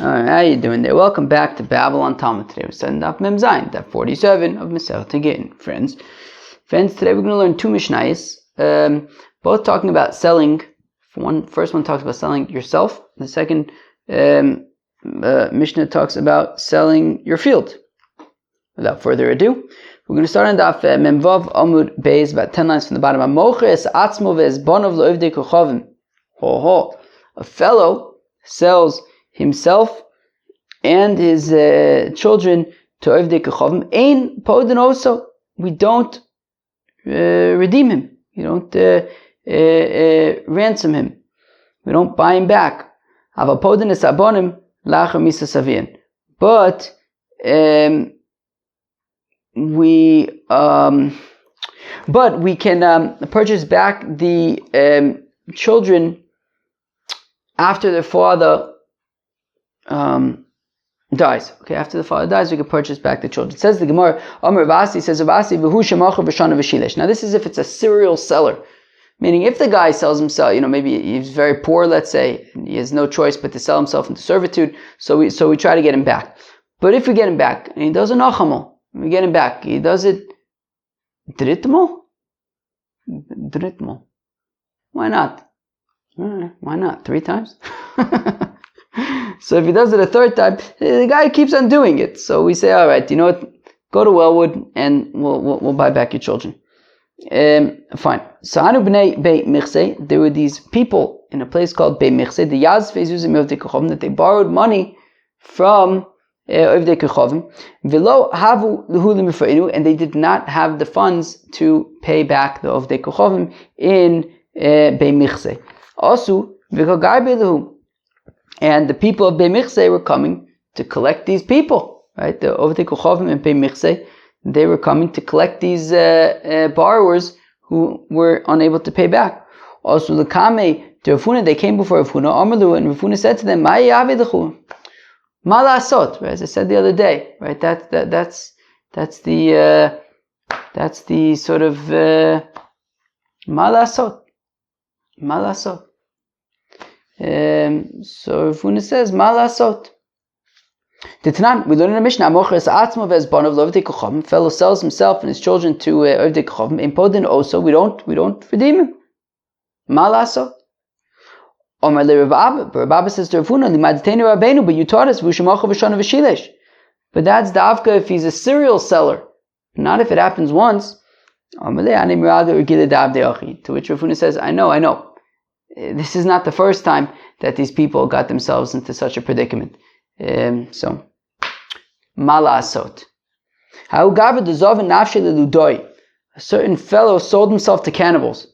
Alright, how you doing there? Welcome back to Babylon Talmud. Today we're studying Daf Mem Zayin, Daf 47 of Masechet Gittin. Friends, today we're going to learn two Mishnayos, both talking about selling. First one talks about selling yourself. The second Mishnah talks about selling your field. Without further ado, we're going to start on Daf Mem Vav Amud Beis, about 10 lines from the bottom. Mocher es atzmo ve'es bonov lo'ivdei kochavim. A fellow sells himself and his children to Ovdei Kechavim. Ein podin also. We don't redeem him. We don't ransom him. We don't buy him back. Ava podin es abonim lacher misa savian. But we can purchase back the children after their father dies. Okay, after the father dies, we can purchase back the children. It says the Gemara, Amar Vasi says Vasi v'hu shemacher v'shana v'shilesh. Now this is if it's a serial seller, meaning if the guy sells himself, maybe he's very poor, let's say, and he has no choice but to sell himself into servitude. So we try to get him back. But if we get him back and he does a nachamo, we get him back. He does it dritmo. Why not? Why not? 3 times? So if he does it a 3rd time, the guy keeps on doing it. So we say, all right, you know what? Go to Wellwood and we'll buy back your children. Fine. So Anu b'nei Bei Michse, there were these people in a place called Bei Michse, the Yaz Feizuzim Ovdei Kechavim, that they borrowed money from Ovdei Kechavim. V'lo havu lehu lemifreinu, and they did not have the funds to pay back the Ovdei Kechavim in Bei Michse. Also, v'kagai be'lehu. And the people of Bei Michse were coming to collect these people, right? The Ovdei Kechavim and Bei Michse, they were coming to collect these borrowers who were unable to pay back. Also, l'kamei to Rafuna, they came before Rafuna, Amalu, and Rafuna said to them, "Ma yavedechu, ma la'asot." Right, as I said the other day, right? That's the sort of ma la'asot. So Rafuna says, "Ma la'asot." Titanan, we learn in the Mishnah, Mocher es atzmo ve'es bonov lo'ovdei kechavim. Fellow sells himself and his children to Ovdei Kechavim. In podin also, we don't redeem him. Ma la'asot. Omar le Rav Abba, but Rav Abba says to Rafuna, Limadteinu Rabbeinu, but you taught us v'ushemacha v'shana v'shilesh. But that's dafka if he's a serial seller, not if it happens once. Omar le ani miraga urgile davdei achi. To which Rafuna says, I know. This is not the first time that these people got themselves into such a predicament. So, malasot. How gavad the zovin nafshe leludoi. A certain fellow sold himself to cannibals.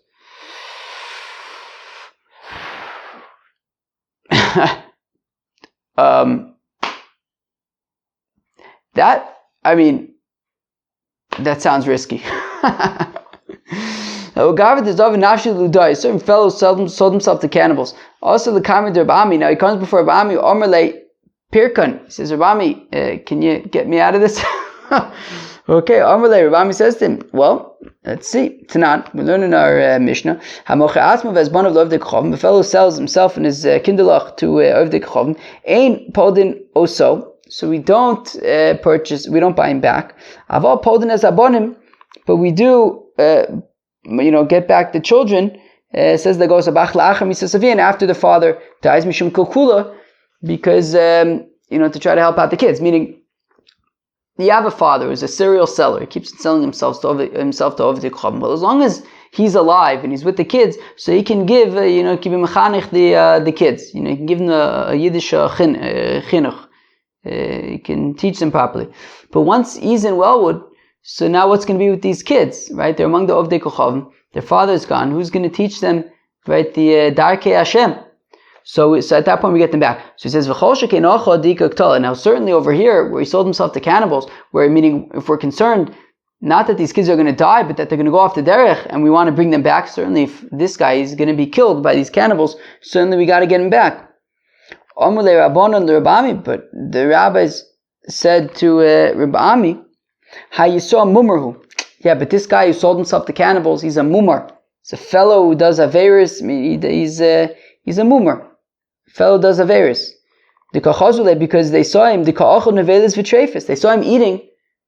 That sounds risky. A certain fellow sold himself to cannibals. Also, the comment of Rabami. Now he comes before Rabami. Omerle Pirkan. He says, Rabami, can you get me out of this? Okay. Omerle Rabami says to him, well, let's see. Tanan, we learn in our Mishnah. The fellow sells himself and his kinderlach to Ovdei Kechavim. Ein podin oso. So we don't purchase. We don't buy him back. Aval podin es abonim, but we do. Get back the children. Says that goes after the father dies, mishum kokula, because to try to help out the kids. Meaning, you have a father who's a serial seller. He keeps selling himself to Ovdei Kechavim. Well, as long as he's alive and he's with the kids, so he can give the kids. He can give them a Yiddish chinuch. He can teach them properly. But once he's in Wellwood, so now what's going to be with these kids, right? They're among the Ovdei Kechavim. Their father is gone. Who's going to teach them, right, the Darkei Hashem? So at that point we get them back. So he says, now certainly over here, where he sold himself to cannibals, meaning if we're concerned, not that these kids are going to die, but that they're going to go off the derech, and we want to bring them back, certainly if this guy is going to be killed by these cannibals, certainly we got to get him back. But the rabbis said to Rabbi how you saw mummerhu. Yeah, but this guy who sold himself to cannibals, he's a mummer. He's a fellow who does averis. He's a mummer. Fellow does averis. because they saw him, they saw him eating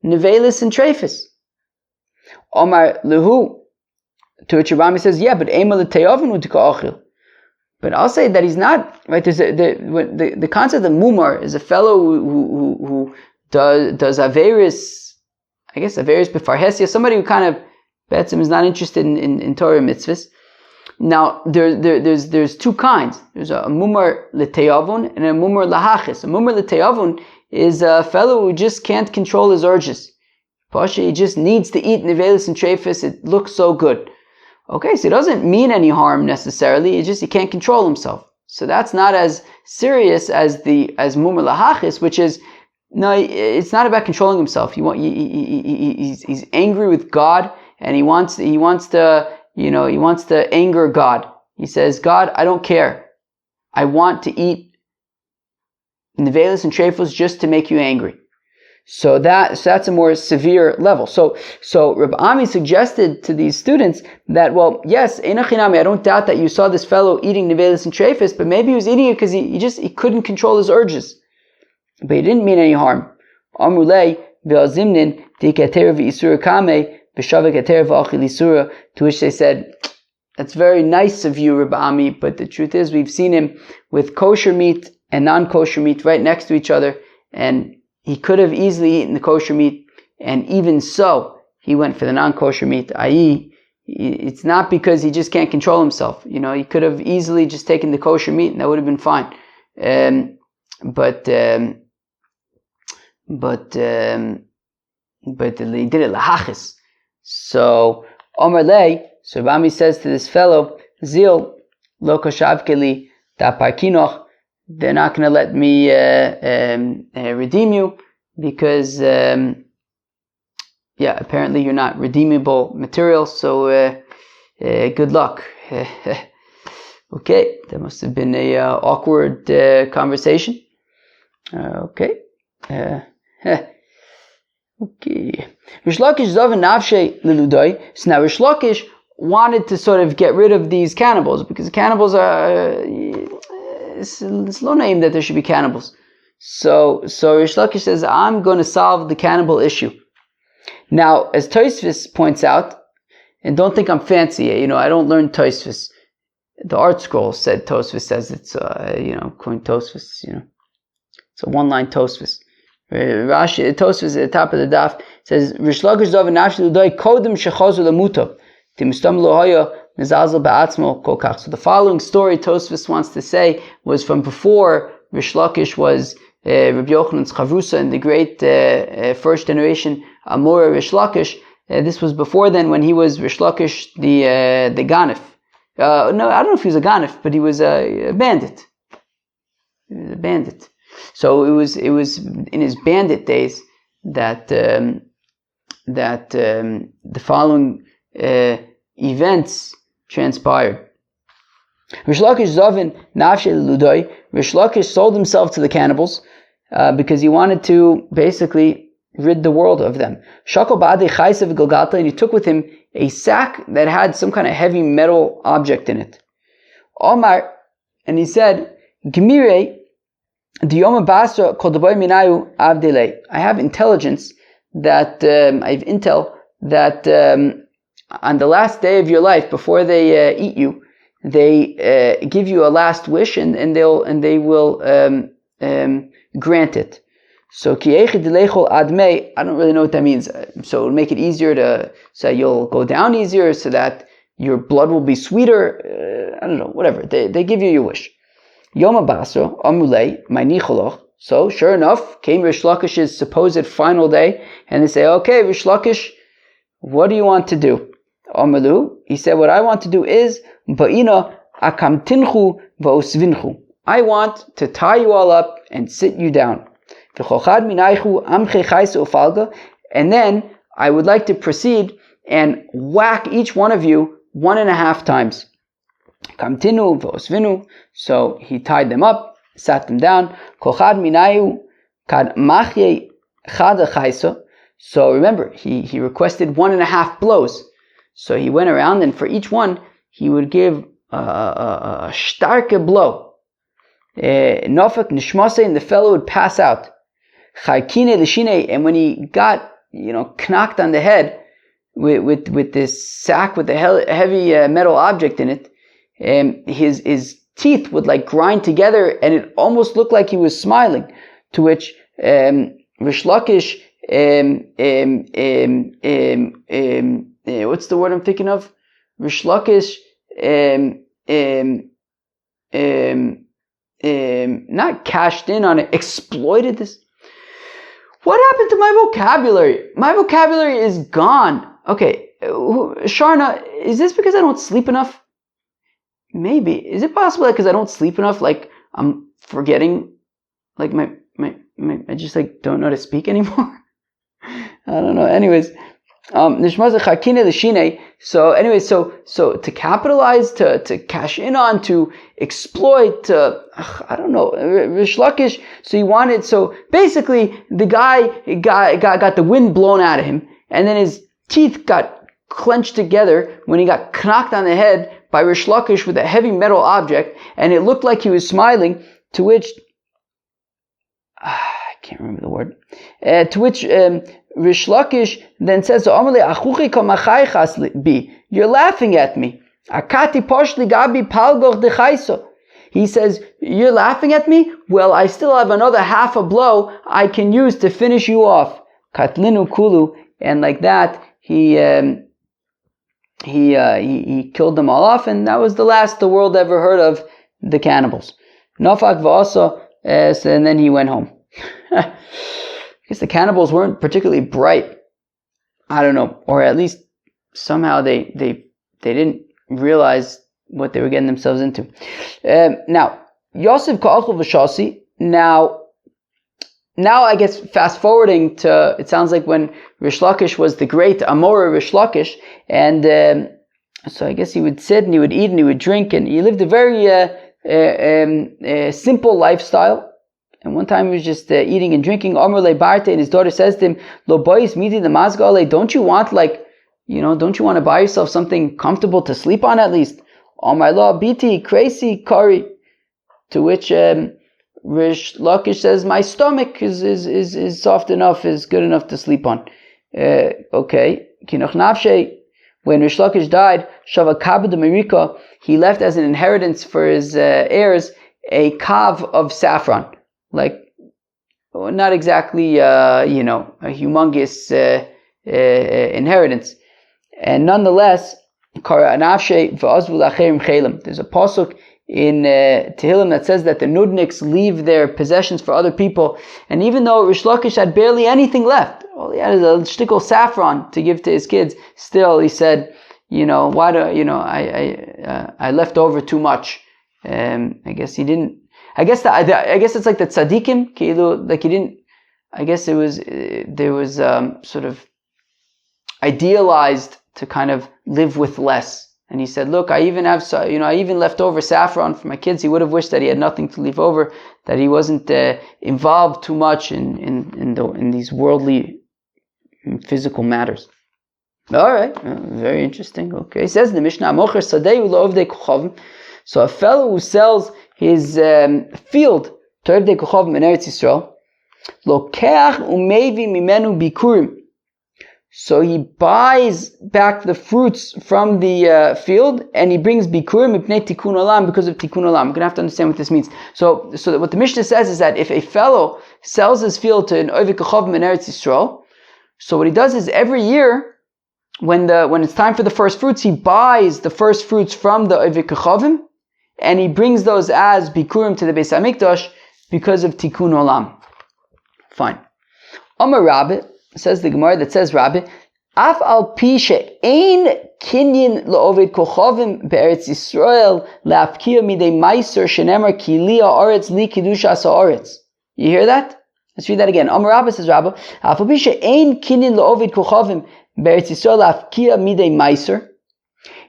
nevelis and treifis. Omar lehu, to which Rabbi says, yeah, but but I'll say that he's not, right? There's the concept of mumar is a fellow who does averis, I guess averis befarhesia, somebody who kind of bets him is not interested in Torah mitzvahs. Now there's two kinds. There's a mumar l'teyavun and a mumar lahachis. A mumar l'teyavun is a fellow who just can't control his urges. Pasha, he just needs to eat nevelis and treifis. It looks so good. Okay, so it doesn't mean any harm necessarily. It's just he can't control himself. So that's not as serious as mumar lahachis, which is no. It's not about controlling himself. He's angry with God, and he wants to anger God. He says, God, I don't care. I want to eat nevelis and treifos just to make you angry. So that's a more severe level. So Rabbi Ami suggested to these students that, well, yes, einachinami, I don't doubt that you saw this fellow eating nevelis and treifos, but maybe he was eating it because he couldn't control his urges. But he didn't mean any harm. Amrulei ve'azimnin dikater v'isura kame v'shavik ater v'achil isura, to which they said, that's very nice of you, Rabbi Ami, but the truth is we've seen him with kosher meat and non-kosher meat right next to each other, and he could have easily eaten the kosher meat, and even so, he went for the non-kosher meat, i.e., it's not because he just can't control himself. He could have easily just taken the kosher meat, and that would have been fine. But he did it lahachis. So, Omer Lei, so Rami says to this fellow, Zil, lo koshavkeli da parkinoch, they're not going to let me redeem you because, apparently you're not redeemable material, so good luck. Okay, that must have been a awkward conversation. Okay. Okay. Rish Lakish zavin nafshe leludoi. So now Rish Lakish wanted to sort of get rid of these cannibals because the cannibals are it's low name that there should be cannibals. So Rish Lakish says, I'm going to solve the cannibal issue. Now, as Tosfos points out, and don't think I'm fancy, I don't learn Tosfos. The Art Scroll said Tosfos says it's, according to Tosfos, it's a one-line Tosfos. Rashi, Tosfos at the top of the daf says, Rish Lakish zavin nafshe leludoi kodim shechozu lemutav timstam lo haya. So the following story Tosfos wants to say was from before Rish Lakish was Rabbi Yochanan's chavrusa and the great first generation Amora Rish Lakish. This was before then when he was Rish Lakish the ganif. No, I don't know if he was a ganif, but he was a bandit. He was a bandit. So it was in his bandit days that the following events transpired. Rish Lakish zavin nafshe leludoi. Rish Lakish sold himself to the cannibals because he wanted to basically rid the world of them. Shakol ba'adei chaysa v'golgata, and he took with him a sack that had some kind of heavy metal object in it. Omar, and he said, Gemire diyoma basra kol daboy minayu avdelei. I have intelligence that I have intel that on the last day of your life, before they eat you, they give you a last wish, and they will grant it. So ki'echid admei, I don't really know what that means. So it'll make it easier to say you'll go down easier, so that your blood will be sweeter. I don't know, whatever. They give you your wish. Yom Basra amulei ma'nicholoch. So sure enough, came Rish Lakish's supposed final day, and they say, okay, Rish Lakish, what do you want to do? Amalu, he said, what I want to do is, ba'ina akamtinchu va'osvinchu. I want to tie you all up and sit you down. And then I would like to proceed and whack each one of you 1.5 times. Kamtinu v'osvinu. So he tied them up, sat them down. So remember, he requested 1.5 blows. So he went around, and for each one, he would give a starke blow. Nofak nishmase, and the fellow would pass out. Charkine l'shine, and when he got, knocked on the head with this sack with a heavy metal object in it, his teeth would like grind together, and it almost looked like he was smiling. To which Rish Lakish, what's the word I'm thinking of? Rish Lakish, not cashed in on it, exploited this. What happened to my vocabulary? My vocabulary is gone. Okay, Sharna, is this because I don't sleep enough? Maybe. Is it possible that because I don't sleep enough, like I'm forgetting, like my I just like don't know how to speak anymore? I don't know. Anyways, so to capitalize, to cash in on, to exploit, I don't know, Rish Lakish. So he wanted. So basically, the guy got the wind blown out of him, and then his teeth got clenched together when he got knocked on the head by Rish Lakish with a heavy metal object, and it looked like he was smiling. To which I can't remember the word. To which Rish Lakish then says, "You're laughing at me." He says, "You're laughing at me? Well, I still have another half a blow I can use to finish you off." Katlinu kulu, and like that, he killed them all off, and that was the last the world ever heard of the cannibals. Nafak v'asa, and then he went home. I guess the cannibals weren't particularly bright. I don't know, or at least somehow they didn't realize what they were getting themselves into. Now, Yosef ka'achul v'shasi. Now I guess fast forwarding to, it sounds like when Rish Lakish was the great Amora Rish Lakish, and so I guess he would sit and he would eat and he would drink, and he lived a very simple lifestyle. And one time he was just eating and drinking. Amr le Barte, and his daughter says to him, "Lo bois miti the mazgale, don't you want to buy yourself something comfortable to sleep on at least?" Amr lo biti crazy kari. To which Rish Lakish says, "My stomach is soft enough, is good enough to sleep on." Okay. Kinoch nafshe. When Rish Lakish died, Shava Kabed Amerika, he left as an inheritance for his heirs a kav of saffron. Like, not exactly, a humongous inheritance. And nonetheless, there's a pasuk in Tehillim that says that the Nudniks leave their possessions for other people. And even though Rish Lakish had barely anything left, all he had is a shtickle saffron to give to his kids, still he said, I left over too much. I guess he didn't. I guess it's like the tzaddikim, like he didn't. I guess there was sort of idealized to kind of live with less. And he said, "Look, I even left over saffron for my kids." He would have wished that he had nothing to leave over, that he wasn't involved too much in these worldly, physical matters. All right, very interesting. Okay, it says in the Mishnah, "Mocher sadei u'lo'ovdei kochavim." So a fellow who sells his field to Ovdei Kochavim in Eretz Yisrael, lokeach umevi mimenu bikurim. So he buys back the fruits from the field, and he brings bikurim mipnei tikkun olam, because of tikkun olam. We're going to have to understand what this means. So that what the Mishnah says is that if a fellow sells his field to an Ovdei Kochavim in Eretz Yisrael, so what he does is every year, when it's time for the first fruits, he buys the first fruits from the Ovdei Kochavim, and he brings those as bikurim to the Beis Hamikdash because of tikkun olam. Fine. Amar Rabbi, says the Gemara that says Rabbi, Af al pi she'ein kinyin la'oved kochavim be'eretz Yisrael la'afkia midei meiser shenemar ki li ha'aretz li kidushas ha'aretz. You hear that? Let's read that again. Amar Rabbi, says Rabbi, Af al pi she'ein kinyin la'oved kochavim be'eretz Yisrael la'afkia midei meiser.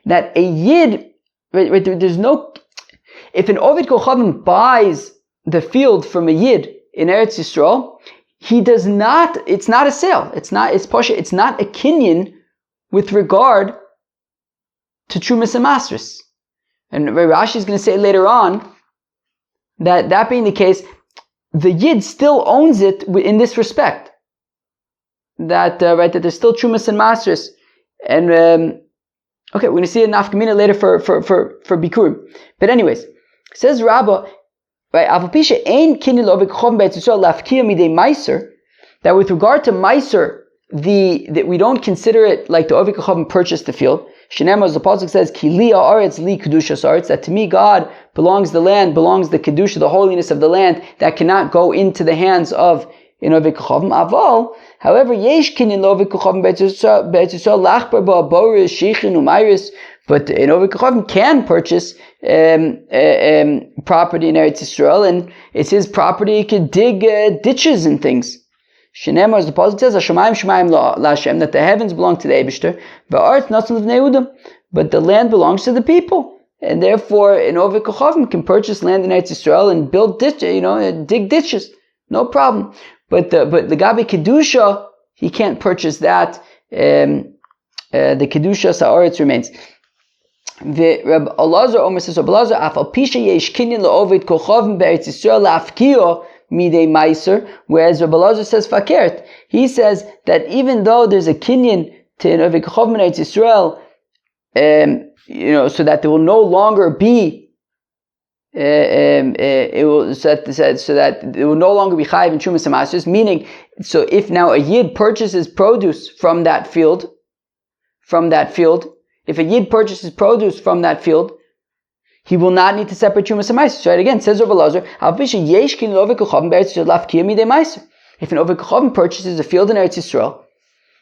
That a yid, there's no. If an Ovid Kochavim buys the field from a Yid in Eretz Yisrael, he does not, it's not a sale. It's not a kinyan with regard to Trumas and Masris. And Rashi is going to say later on that being the case, the Yid still owns it in this respect. That there's still Trumas and Masers. And okay, we're going to see a nafkamina later for Bikurim. But anyways, says Rabbah, right, that with regard to Meiser, that we don't consider it like the Ovik Chavim purchased the field. Shenema, as the pasuk says, Ki li haaretz li kedushas haaretz, that to me God belongs the land, belongs the kedusha, the holiness of the land, that cannot go into the hands of in Ovik Chavim. Aval, however, yesh kinyan Ovik Chavim Beit Yisrael lachbar ba'boris sheichin umayris, but in Ovik Chavim can purchase property in Eretz Yisrael, and it's his property. He could dig ditches and things. Shenema, as the pasuk says, Hashemayim Shemayim LaHashem, that the heavens belong to the Eibishter, but the land belongs to the people, and therefore, in Ovik Chavim can purchase land in Eretz Yisrael and build dig ditches, no problem. But the Gabi Kedusha, he can't purchase that. The Kedusha Sa'aretz remains. The Reb Elazar Omer says, Reb Elazar, Afal Pisha Yesh Kinyan LaOved Kochavim Be'eretz Yisrael LaAfkiyo Midei Meiser, whereas Reb Elazar says Fakert. He says that even though there's a kinyan to an Ovik Chavim Eretz Yisrael, so that there will no longer be, so that it will no longer be chayiv in Trumas and Masers. Meaning, so if now a yid purchases produce from that field, if a yid purchases produce from that field, he will not need to separate Trumas and Meiser. Right, again, says Reb Elazar, if an Ovik Chavim purchases a field in Eretz Yisrael,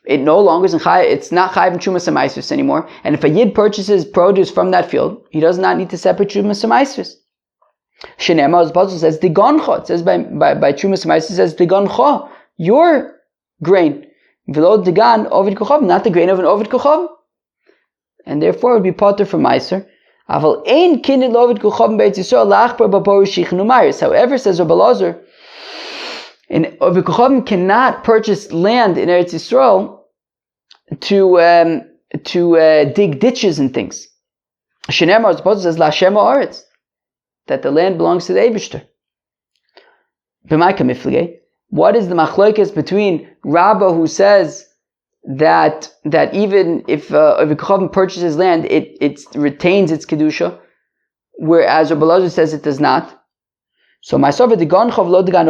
it no longer is it's not chayiv in Trumas and Meiser anymore. And if a yid purchases produce from that field, he does not need to separate Trumas and Meiser. Shenema, as the Pasuk says, Digoncha. It says by Trumas and Meiser, it says Digoncha, your grain. V'lo Digan Ovid Kochavim, not the grain of an Ovid Kochavim. And therefore it would be potter from Meiser. However, says Rabbi Elazar, an Ovik Chavim cannot purchase land in Eretz Yisrael to dig ditches and things. Shenemar, as the Pasuk says, LaHashem haaretz, that the land belongs to the Eibishter. What is the machlokes between Rabbah, who says that even if Ovik Chavim purchases land, it retains its kedusha, whereas Rabbi Elazar says it does not? So Ma'asav Digan Chav Lo Digan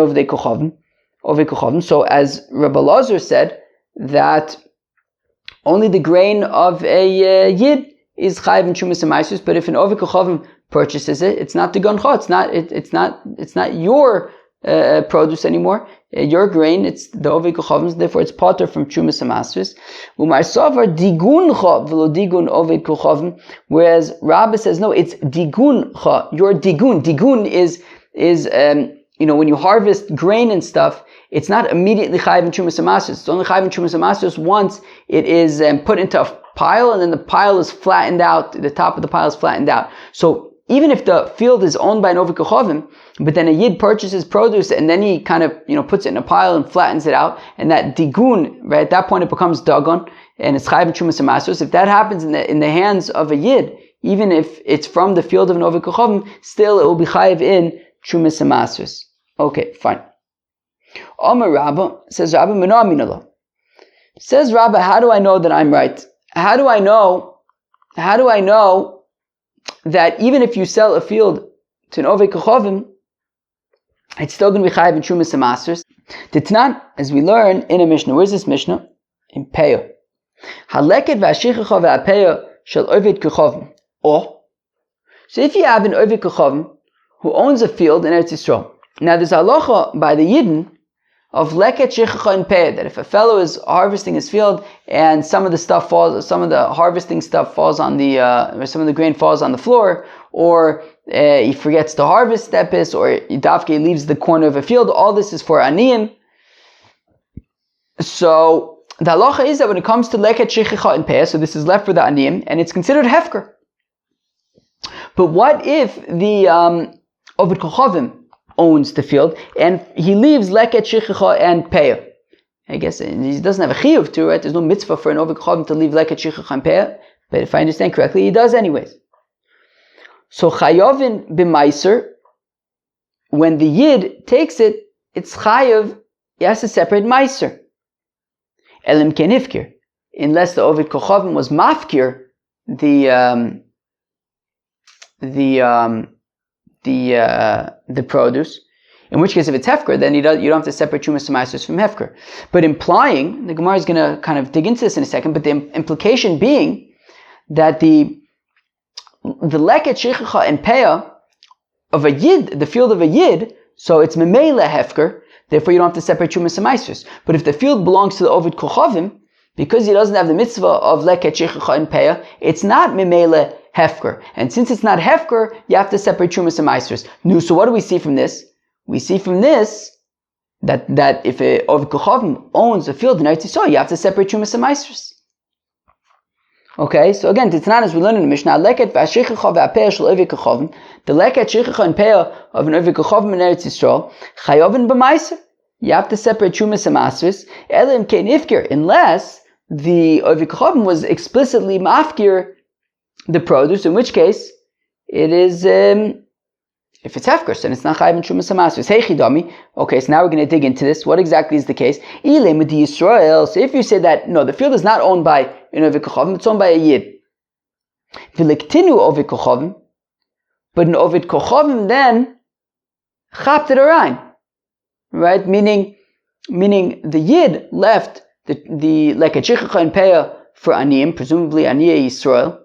Ovik Chavim. So as Rabbi Elazar said, that only the grain of a yid is chayiv in Trumas and Meiser, but if an Ovik Chavim purchases it, it's not Digan Chav. It's not your produce anymore. Your grain, it's the Ovik Chavim, therefore it's potter from Trumas and Meiser. U'ma'asavar Digun Chav V'lo Digun Ovik Chavim, whereas Rabbah says no, it's Digun Chav. Your Digun. Digun is when you harvest grain and stuff, it's not immediately chayiv in Trumas and Meiser. It's only chayiv in Trumas and Meiser once it is put into a pile, and then the pile is flattened out. The top of the pile is flattened out. So even if the field is owned by an Ovik Chavim, but then a yid purchases produce and then he kind of puts it in a pile and flattens it out, and that digun, right, at that point it becomes dagon and it's chayiv in Trumas and Meiser. If that happens in the hands of a yid, even if it's from the field of an Ovik Chavim, still it will be chayiv in Trumas and Meiser. Okay, fine. Omer Rabbah, says Rabbah, Meno Aminallah. Says Rabbah, how do I know that I'm right? How do I know that even if you sell a field to an Ovik Chavim, it's still going to be chayiv in Trumas and Meiser? Titnan, as we learn in a Mishnah. Where's this Mishnah? In Peah. Haleket v'ashichacha v'apeah shel Ovik Chavim. So if you have an Ovik Chavim who owns a field in Eretz Yisrael, now there's a halacha by the Yidden of leket shichacha and peah, that if a fellow is harvesting his field and some of the harvesting stuff falls on or some of the grain falls on the floor, or he forgets to harvest stepis, or Yidavke leaves the corner of a field, all this is for aniyim. So the halacha is that when it comes to leket shichacha and peah, so this is left for the aniyim, and it's considered hefker. But what if the Oved Chavim owns the field and he leaves leket shichacha and peah? I guess he doesn't have a chiyuv to, right? There's no mitzvah for an Oved Chavim to leave leket shichacha and peah, but if I understand correctly, he does anyways. So chayovin b'meiser, when the Yid takes it, it's chayav, he has to separate meiser. Elim kenifkir, unless the Ovid Kochavim was mafkir, the produce. In which case, if it's hefker, then you don't have to separate Trumas and Maasros from hefker. But implying, the Gemara is going to kind of dig into this in a second, but the implication being that the leket shechicha and peah of a yid, the field of a yid, so it's memela hefker, therefore you don't have to separate Trumas and Maasros. But if the field belongs to the Ovid Kochavim, because he doesn't have the mitzvah of leket shechicha and peah, it's not memela hefker. And since it's not hefker, you have to separate Trumas and Maasros. So what do we see from this? We see from this that if a Ovid Kochavim owns a field in Eretz Yisrael, you have to separate Trumas and Maasros. Okay, so again, Titnan, as we learn in the Mishnah, leket v'ashichicha v'apeah shel Ovid Kochavim, the leket shechicha and peah of an Ovid Kochavim in Eretz Yisrael, chayovin b'maiser. You have to separate Trumas and Maasros, elim kein ifkir, unless the Ovid Kochavim was explicitly mafkir the produce, in which case it is if it's hefker, then it's not chayiv in Trumas and Maasros. Hey chidami. Okay, so now we're going to dig into this. What exactly is the case? Ilem with Yisrael. So if you say that no, the field is not owned by an Ovid Kochavim, it's owned by a yid. V'liktinu Ovid Kochavim, but an Ovid Kochavim then chapt it arayin, right? Meaning the yid left the leket shechicha and peah for aniyim, presumably aniyah Yisrael.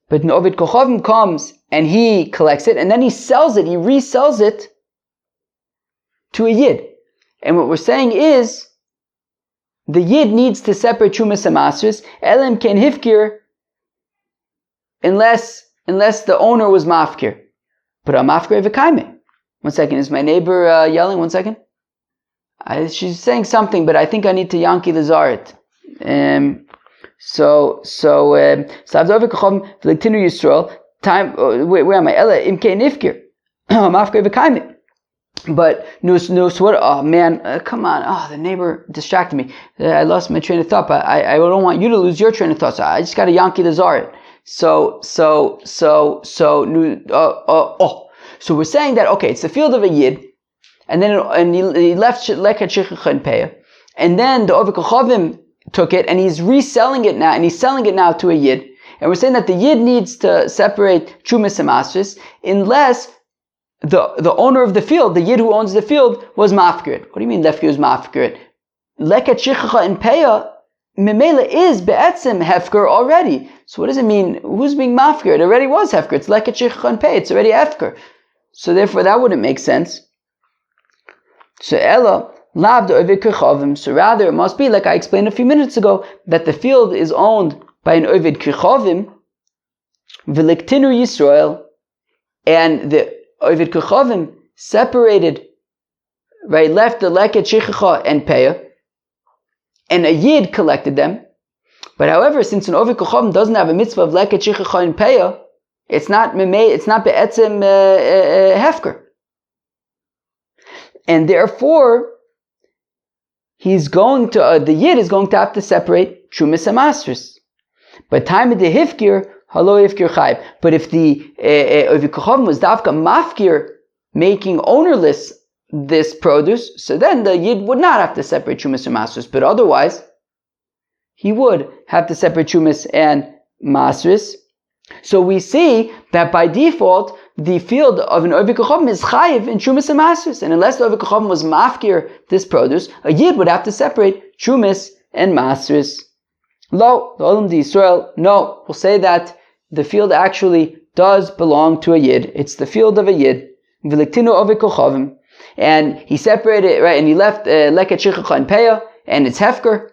But an Ovid Kochavim comes and he collects it, and then he sells it, he resells it to a Yid. And what we're saying is, the Yid needs to separate Trumas and Maasros, elim ken hifkir, unless the owner was mafkir. But a mafkir v'kaime. 1 second, is my neighbor yelling? 1 second. She's saying something, but I think I need to Yankee Lazaret. So Savdovik Kochavim v'liktinu Yisrael. Time. Where am I? Ella imkei nifkir. Mafkir v'kaimit. But no. So what? Oh man, come on! Oh, the neighbor distracted me. I lost my train of thought. But I don't want you to lose your train of thought. So I just got to Yankee the Zarit. So we're saying that okay, it's the field of a yid, and then he left leket shechicha and peah, and then the Ovid Kochavim took it and he's reselling it now, and he's selling it now to a yid. And we're saying that the yid needs to separate Trumas and Maasros unless the owner of the field, the yid who owns the field, was mafkir. What do you mean lefkir was mafkir? Leket shechicha and peah memela is be'etzim hefker already. So what does it mean? Who's being mafkir? It already was hefker. It's leket shechicha and peah. It's already hefker. So therefore that wouldn't make sense. So Ella lav the Ovid Kochavim. So rather it must be like I explained a few minutes ago that the field is owned by an Ovid Kochavim, v'liktinu Yisrael, and the Ovid Kochavim separated, right, left the leket shechicha and peah, and a yid collected them. But however, since an Ovid Kochavim doesn't have a mitzvah of leket shechicha and peah, it's not be'etzem hefker, and therefore the yid is going to have to separate Trumas and Maasros. But time of the hifkir, halo hifkir chayv. But if the Ovid Kochavim was davka mafkir, making ownerless this produce, so then the yid would not have to separate Trumas and Maasros. But otherwise, he would have to separate Trumas and Maasros. So we see that by default, the field of an Ovid Kochavim is chayiv in Trumas and Maasros. And unless the Ovid Kochavim was mafkir this produce, a yid would have to separate Trumas and Maasros. Lo, the Olam di Yisrael, no, we'll say that the field actually does belong to a yid. It's the field of a yid. V'liktinu Ovid Kochavim. And he separated, right, and he left leket shechicha and peah, and it's hefker.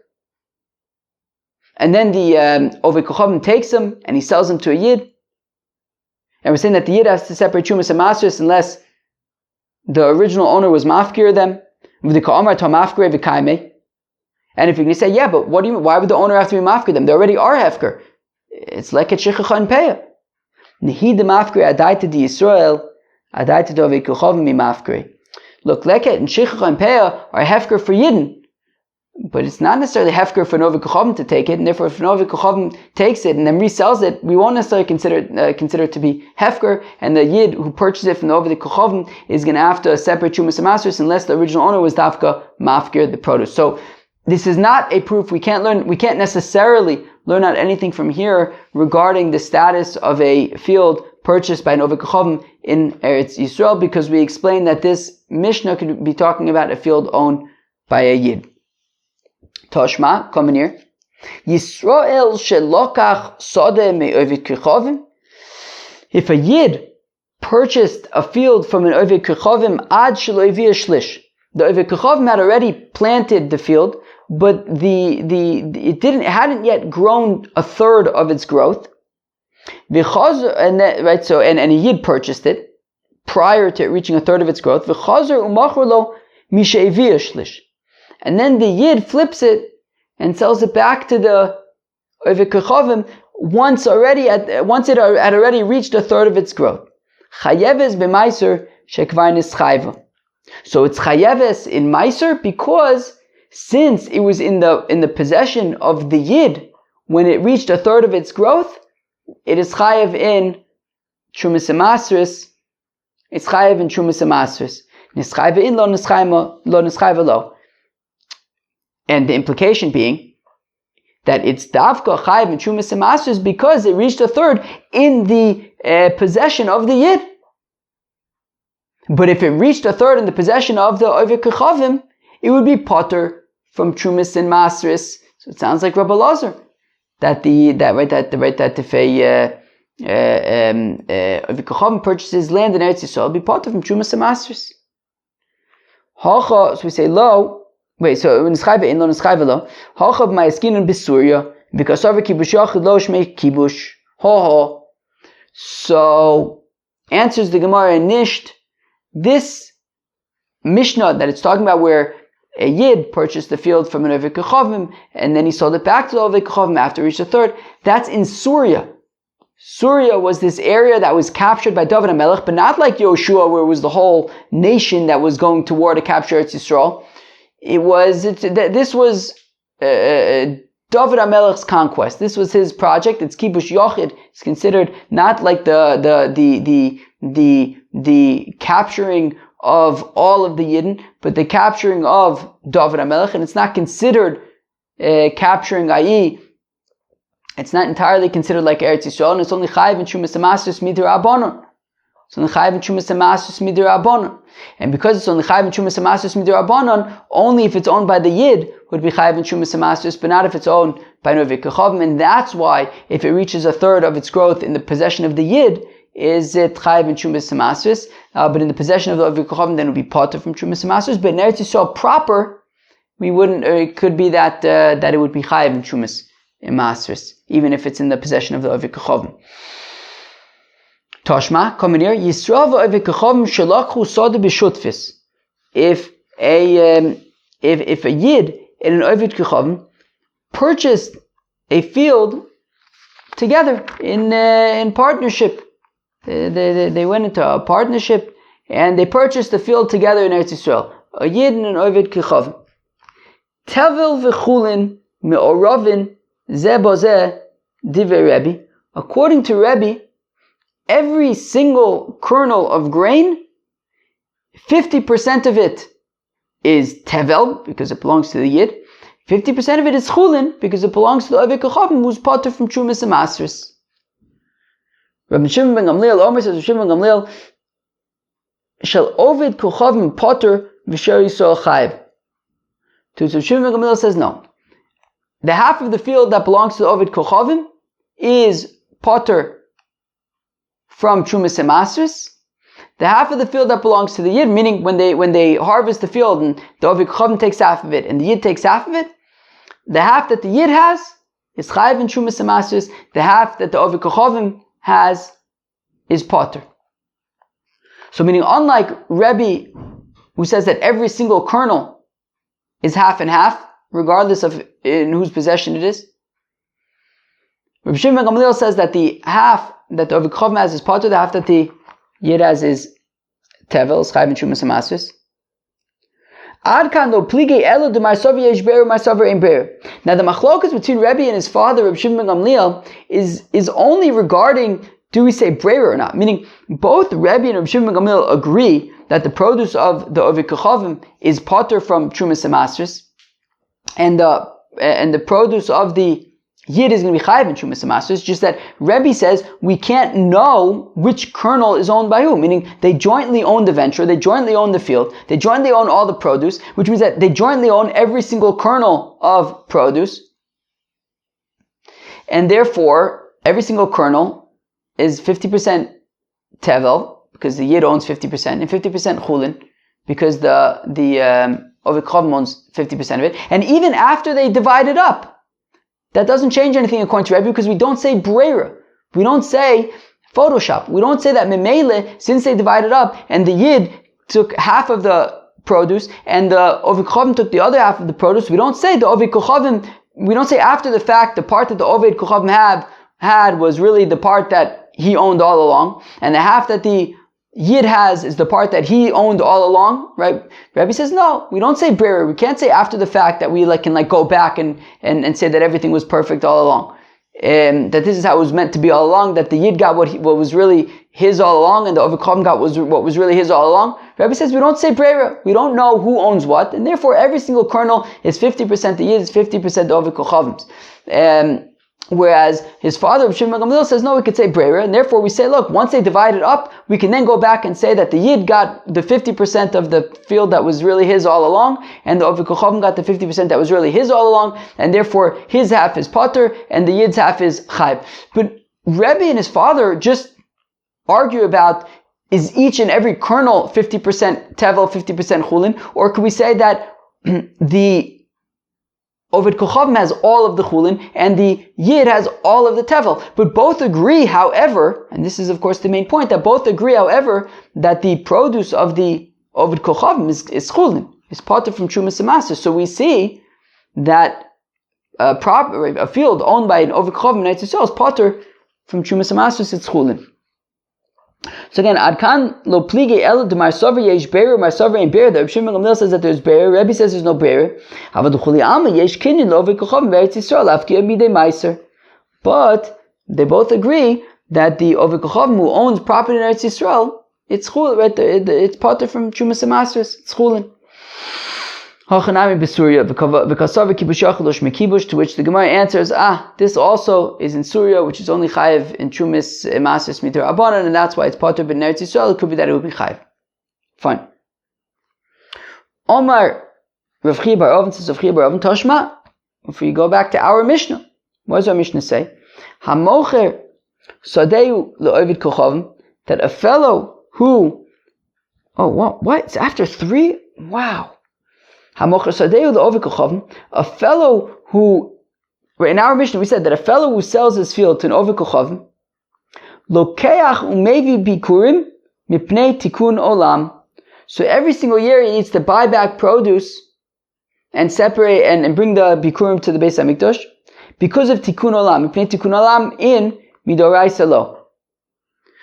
And then the Ovid Kochavim takes him, and he sells him to a yid. And we're saying that the yid has to separate Trumas and Maasros unless the original owner was mafkir them. V'dika to mafkir v'kaimeh. And if you're going to say, yeah, but what do you mean? Why would the owner have to be mafkir them? They already are hefker. It's leket shechicha and peah. Nehid the mafkir adaita di Yisrael, adaita Ovid Kochavim mi mafkir. Look, leket and shechicha and peah are hefker for yidden, But it's not necessarily hefker for Novi Kochavim to take it, and therefore if Novi Kochavim takes it and then resells it, we won't necessarily consider it to be hefker, and the Yid who purchased it from Novi Kochavim is going to have to separate Chumas and Masris unless the original owner was dafka mafkir the produce. So this is not a proof. We can't necessarily learn out anything from here regarding the status of a field purchased by Novi Kochavim in Eretz Yisrael, because we explained that this Mishnah could be talking about a field owned by a Yid. Toshma, come in here. Yisrael shelokach sode me'ovid kechovim. If a Yid purchased a field from an ovid kechovim ad shelo ivia shlish, the ovid kechovim had already planted the field, but it hadn't yet grown a third of its growth. And a Yid purchased it prior to it reaching a third of its growth. V'chazer umachor lo mishe ivia shlish. And then the Yid flips it and sells it back to the Ovid Kechovim once it had already reached a third of its growth. Chayeves b'maiser shekvar nischayva. So it's chayeves in maiser because since it was in the possession of the Yid when it reached a third of its growth, it is chayev in Chumas Masris. It's chayev in Chumas Masris. Nischayva in lo nischayva lo. And the implication being that it's davka chayiv and Chumas and Masris because it reached a third in the possession of the Yid. But if it reached a third in the possession of the Ovid Kechavim, it would be potter from Chumas and Masris. So it sounds like Rabbi Lazar that if Ovid Kechavim purchases land in Eretz Yisrael, it would be potter from Chumas and Masris. So we say lo. Wait, so in Nischayva in lo Nischayva lo, hachab ma'askinen b'Surya because over kibush yachid lo shmei kibush ho. So answers the Gemara in Nisht. This Mishnah that it's talking about where a Yid purchased the field from an Ovid Kechavim and then he sold it back to the Ovid Kechavim after he reached a third. That's in Surya. Surya was this area that was captured by David HaMelech, but not like Yoshua where it was the whole nation that was going to war to capture Eretz Yisrael. This was David HaMelech's conquest. This was his project. It's kibush yochid. It's considered not like the capturing of all of the Yidden, but the capturing of David HaMelech, and it's not considered capturing, i.e., it's not entirely considered like Eretz Yisrael, and it's only chayiv and Chumas Masris midir abonon. It's only chayiv and Chumas Masris midir abonon. And because it's only chayiv and Chumas Masris midir abonon, only if it's owned by the Yid would be chayiv and Chumas Masris, but not if it's owned by Novi Kechavim. And that's why if it reaches a third of its growth in the possession of the Yid, is it chayiv and Chumas Masris? But in the possession of the Novi Kechavim, then it would be potter from Chumas Masris. But in Eretz Yisrael proper, we wouldn't. Or it could be that it would be chayiv and Chumas Masris, even if it's in the possession of the Novi Kechavim. Toshma, come in here. Yisrael v'Ovid Kechavim shelakhu soda b'shutfis. If a Yid in an Ovid Kechavim purchased a field together in partnership, they went into a partnership and they purchased the field together in Eretz Yisrael. A Yid and an Ovid Kechavim. Tevel v'chulin me'oravin zeh bozeh divrei Rebbe. According to Rebbe, every single kernel of grain, 50% of it is tevel, because it belongs to the Yid. 50% of it is chulin, because it belongs to the Ovid Kechavim, who's potter from Chumas and Masris. Rabbi Shimon ben Gamliel, Omer says, Shimon ben Gamliel, shall Ovid Kechavim potter v'sher Yisrael chayiv. So Shimon ben Gamliel says no. The half of the field that belongs to the Ovid Kechavim is potter from Chumas and Masris. The half of the field that belongs to the Yid, meaning when they harvest the field and the Ovid Kechavim takes half of it and the Yid takes half of it, the half that the Yid has is chayiv in Chumas and Masris. The half that the Ovid Kechavim has is potter. So meaning unlike Rebbe, who says that every single kernel is half and half, regardless of in whose possession it is, Rabbi Shimon ben Gamliel says that the half that the Ovid Kechavim has is potter, the half that the Yid has is tevel, is chayiv in Chumas and Masris. Adkan lo plige elo de marsav yesh be'er marsav ein be'er. Now the machlokas between Rebbe and his father, Reb Shimon ben Gamliel, is only regarding, do we say breira or not? Meaning, both Rebbe and Reb Shimon ben Gamliel agree that the produce of the Ovid Kochavim is potter from Trumas Amasris, and the produce of the Yid is going to be chayiv in Trumas Amasris. Just that Rebbe says we can't know which kernel is owned by who. Meaning they jointly own the venture, they jointly own the field, they jointly own all the produce, which means that they jointly own every single kernel of produce, and therefore every single kernel is 50% tevel because the Yid owns 50% and 50% chulin because the Ovid Kochavim owns 50% of it. And even after they divide it up, that doesn't change anything according to Rebbe because we don't say breira. We don't say Photoshop. We don't say that memele, since they divided up and the Yid took half of the produce and the Ovid Kochavim took the other half of the produce, we don't say the Ovid Kochavim, we don't say after the fact the part that the Ovid Kochavim had was really the part that he owned all along, and the half that the Yid has is the part that he owned all along, right? Rebbe says, no, we don't say breira. We can't say after the fact that we can go back and say that everything was perfect all along. That this is how it was meant to be all along, that the Yid got what was really his all along, and the Ovid Kochavim got what was really his all along. Rebbe says, we don't say breira. We don't know who owns what, and therefore every single kernel is 50% the Yid, is 50% the Ovid Kochavim. Whereas his father, Shimon ben Gamliel, says, no, we could say breira, and therefore we say, look, once they divide it up, we can then go back and say that the Yid got the 50% of the field that was really his all along, and the Ovid Kochavim got the 50% that was really his all along, and therefore his half is potter, and the Yid's half is chayv. But Rebbe and his father just argue about, is each and every kernel 50% tevel, 50% chulin, or could we say that the Ovid Kochavim has all of the chulin, and the Yid has all of the tevel. But both agree, however, and this is of course the main point, that both agree, however, that the produce of the Ovid Kochavim is chulin, is potter from Trumas Amasris. So we see that a field owned by an Ovid Kochavim in Eretz Yisrael is potter from Trumas Amasris, it's chulin. So again, Adkan lo plige el de marsaver yesh be'er, marsaver ein be'er. The Reb Shimon ben Gamliel says that there's be'er. Rebbe says there's no be'er. Avad chuli alma yesh kinyan lo Ovid Kochavim be'eretz Yisrael afki midei meiser. But they both agree that the Ovid Kochavim who owns property in Eretz Yisrael, it's chulin, right? It's potter from Trumas Amasris. It's chulin. Hachanami b'Surya v'kasav kibush yachadosh mekibush, to which the Gemara answers, this also is in Surya, which is only chayiv in Trumas Amasris midrabanan, and that's why it's potter in Eretz Yisrael. It could be that it would be chayiv. Fine. Omar Rav Chia bar Oven says, Rav Chia bar Oven Tashma. If we go back to our Mishnah, what does our Mishnah say? Hamocher sadeu le'ovid kochavim, that a fellow who, what? It's after 3? Wow. A fellow who, in our Mishnah we said that a fellow who sells his field to an Ovid Kochavim, lokeach umevi bikurim mipnei tikun olam. So every single year he needs to buy back produce and separate and bring the bikurim to the Beis Hamikdash because of tikun olam, mipnei tikun olam in midoraisa lo.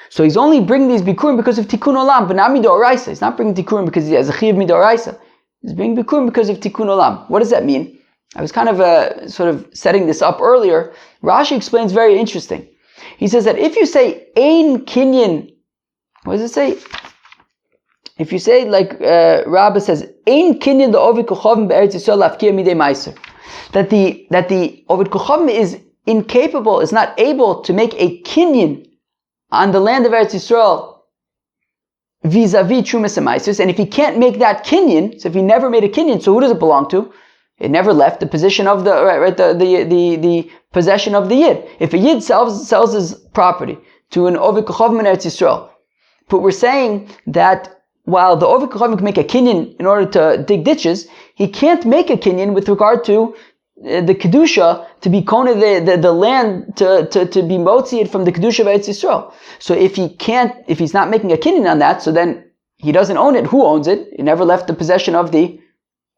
So he's only bringing these bikurim because of tikun olam, but not midoraisa. He's not bringing bikurim because he has a chiv midoraisa. He's being bikurim because of tikkun olam. What does that mean? I was kind of sort of setting this up earlier. Rashi explains very interesting. He says that if you say ein kinyan, what does it say? If you say like Rabbah says ein kinyan the Ovid Kochavim be'eretz Yisrael lafkia midei meiser, that the Ovid Kochavim is incapable, is not able to make a kinyan on the land of Eretz Yisrael vis-a-vis Trumas Amasris, and if he can't make that kinyan, so if he never made a kinyan, so who does it belong to? It never left the position of the possession of the Yid. If a Yid sells his property to an Ovid Kochavim in Eretz Yisrael, but we're saying that while the Ovid Kochavim can make a kinyan in order to dig ditches, he can't make a kinyan with regard to the kedusha to be kona the land to be motzied from the kedusha of Eretz Yisrael. So if he's not making a kinyan on that, so then he doesn't own it. Who owns it? It never left the possession of the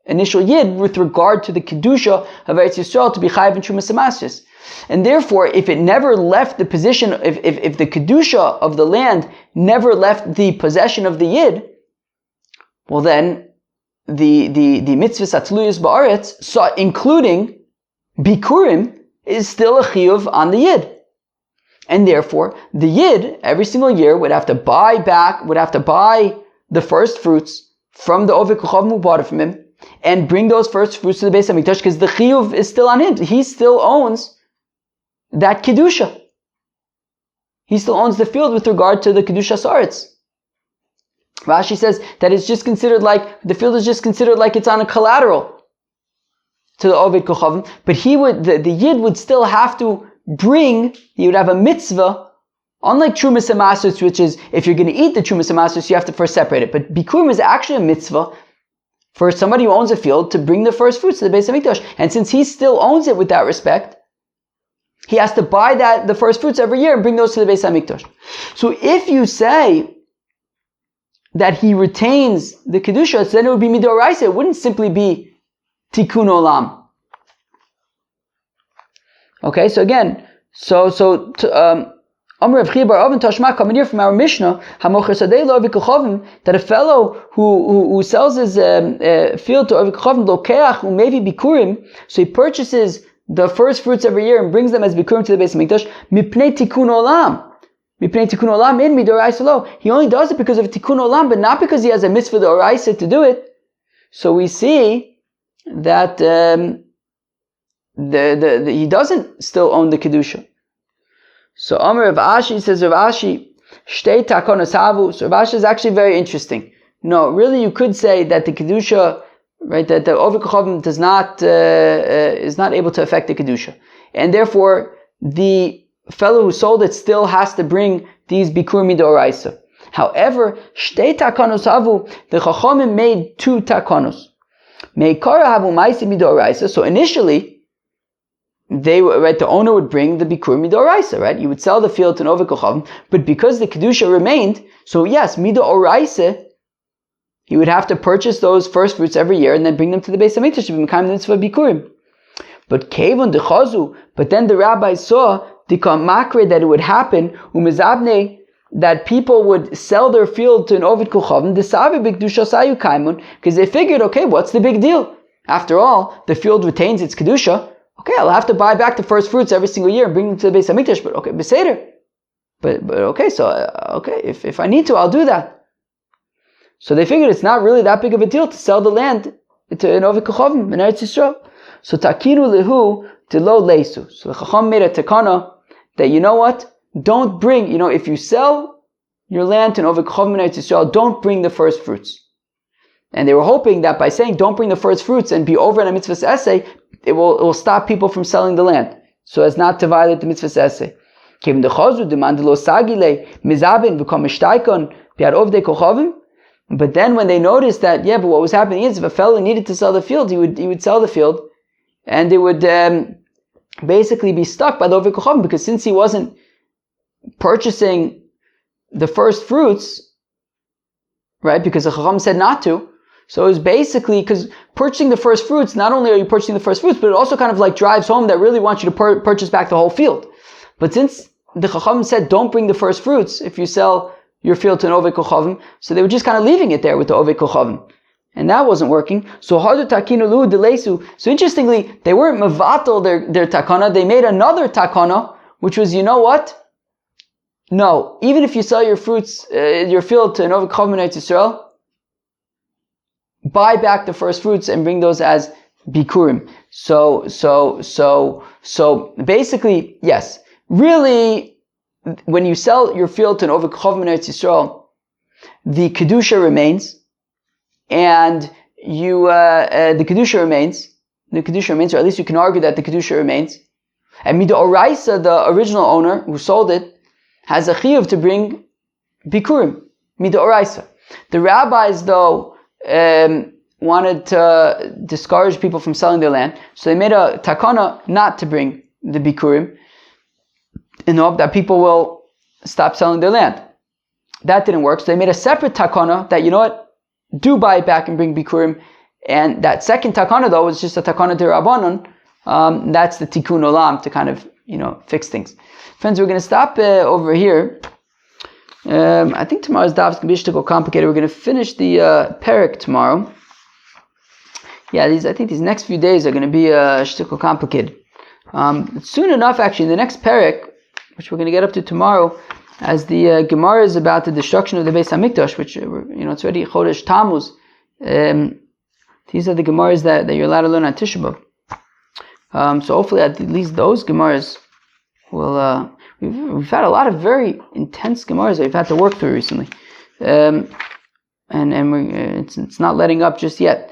initial Yid with regard to the kedusha of Eretz Yisrael to be chayiv in Trumas Amasris. And therefore, if it never left the position, if the kedusha of the land never left the possession of the Yid, well then mitzvahs atluyos ba'aretz, so including bikurim, is still a chiyuv on the yid. And therefore, the yid, every single year, would have to buy the first fruits from the Oved Kochavim who bought it from him, and bring those first fruits to the Beis HaMikdash, because the chiyuv is still on him. He still owns that kedusha. He still owns the field with regard to the kedusha sa'aretz. Rashi says that it's just considered like, the field is just considered like it's on a collateral to the Oved Kochavim, but the yid would still have to he would have a mitzvah, unlike Trumas and Masos, which is, if you're going to eat the Trumas and Masos, you have to first separate it. But Bikurim is actually a mitzvah for somebody who owns a field to bring the first fruits to the Beis HaMikdash. And since he still owns it with that respect, he has to buy the first fruits every year and bring those to the Beis HaMikdash. So if you say that he retains the Kedusha, then it would be Midoraisa. It wouldn't simply be Tikkun Olam. Okay, so again, Amr Rav Chia bar Oven Tashma coming here from our Mishnah, that a fellow who sells his field to Oved Kochavim lokeach umevi bikurim, so he purchases the first fruits every year and brings them as bikurim to the Beis HaMikdash, mipnei tikkun olam. Mipnei tikkun olam in midoraisa lo. He only does it because of tikkun olam, but not because he has a mitzvah d'oraisa to do it. So we see that he doesn't still own the kedusha. So Amr Rav Ashi says, Rav Ashi, shtei takonos havu. So Rav Ashi is actually very interesting. No, really, you could say that the kedusha, right, that the Oved Kochavim is not able to affect the kedusha, and therefore the fellow who sold it still has to bring these bikur midoraisa. However, shtei takonos havu, the Chachamim made two takonos. Meikara havu ma'aseh midoraisa. So initially, the owner would bring the bikur midoraisa, right? You would sell the field to an Oved Kochavim, but because the kedusha remained, so yes, midoraisa, he would have to purchase those first fruits every year and then bring them to the Beis HaMikdash to be mekayim the mitzvah bikurim. But kevon dechazu, but then the rabbis saw makre that it would happen umezabne, that people would sell their field to an Oved Kochavim desavi b'kedusha sayu kaimun, because they figured, okay, what's the big deal? After all, the field retains its kedusha. Okay, I'll have to buy back the first fruits every single year and bring them to the Beis HaMikdash, but okay, beseder. But okay, so if I need to, I'll do that. So they figured it's not really that big of a deal to sell the land to an Oved Kochavim in Eretz Yisrael. So takinu lehu tilo leisu. So the Chacham made a takana that, you know what? Don't bring, if you sell your land to an Oved Kochavim in Eretz Yisrael, don't bring the first fruits. And they were hoping that by saying don't bring the first fruits and be over in a mitzvah's essay, it will stop people from selling the land, so as not to violate the mitzvah's essay. But then when they noticed that, but what was happening is, if a fellow needed to sell the field, he would sell the field, and they would basically be stuck by the Oved Kochavim, because since he wasn't purchasing the first fruits, right, because the Chacham said not to, so it was basically, because purchasing the first fruits, not only are you purchasing the first fruits, but it also kind of like drives home that really wants you to purchase back the whole field. But since the Chacham said don't bring the first fruits if you sell your field to an Oved Kochavim, so they were just kind of leaving it there with the Oved Kochavim. And that wasn't working. So hadu takinu lu delesu. So interestingly, they weren't mevatel their takana, they made another takana, which was, you know what? No, even if you sell your fruits, your field to an Oved Kochavim in Eretz Yisrael, buy back the first fruits and bring those as bikurim. So basically, yes, really, when you sell your field to an Oved Kochavim in Eretz Yisrael, the kedusha remains, and the kedusha remains, or at least you can argue that the kedusha remains. And midoraisa, the original owner who sold it, has a chiyuv to bring bikurim, midoraisa. The rabbis, though, wanted to discourage people from selling their land, so they made a takana not to bring the bikurim in the hope that people will stop selling their land. That didn't work, so they made a separate takana that, you know what, do buy it back and bring bikurim. And that second takana, though, was just a takana de rabbanon. That's the tikkun olam, to kind of fix things. Friends, we're going to stop over here. I think tomorrow's daf is going to be a little complicated. We're going to finish the parak tomorrow. I think these next few days are going to be shtickle complicated. Soon enough, actually, the next parak, which we're going to get up to tomorrow, as the Gemara is about the destruction of the Beis Hamikdash, which it's already Chodesh Tammuz. These are the Gemaras that you're allowed to learn on Tisha B'Av. So hopefully, at least those Gemaras will. We've had a lot of very intense Gemaras that we've had to work through recently, and it's not letting up just yet.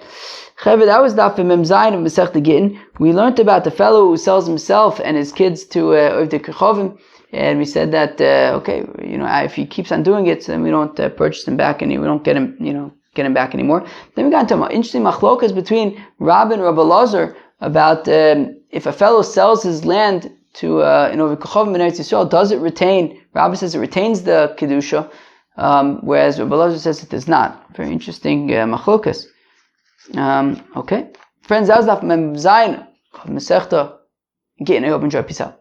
Cheved, that was Daf Mem Zayin of Masechta Gittin. We learned about the fellow who sells himself and his kids to Ovdei Kechovim, and we said that if he keeps on doing it, so then we don't purchase him back, and we don't get him back anymore. Then we got into an interesting machlokas between Rab and Rabbi Lazar about if a fellow sells his land to Ovdei Kechovim in Eretz Yisrael, does it retain? Rabbi says it retains the kedusha, whereas Rabbi Lazar says it does not. Very interesting machlokas. Okay, friends, that was Daf Mem Zayin of Masechta Gittin. I hope you enjoy. Peace out.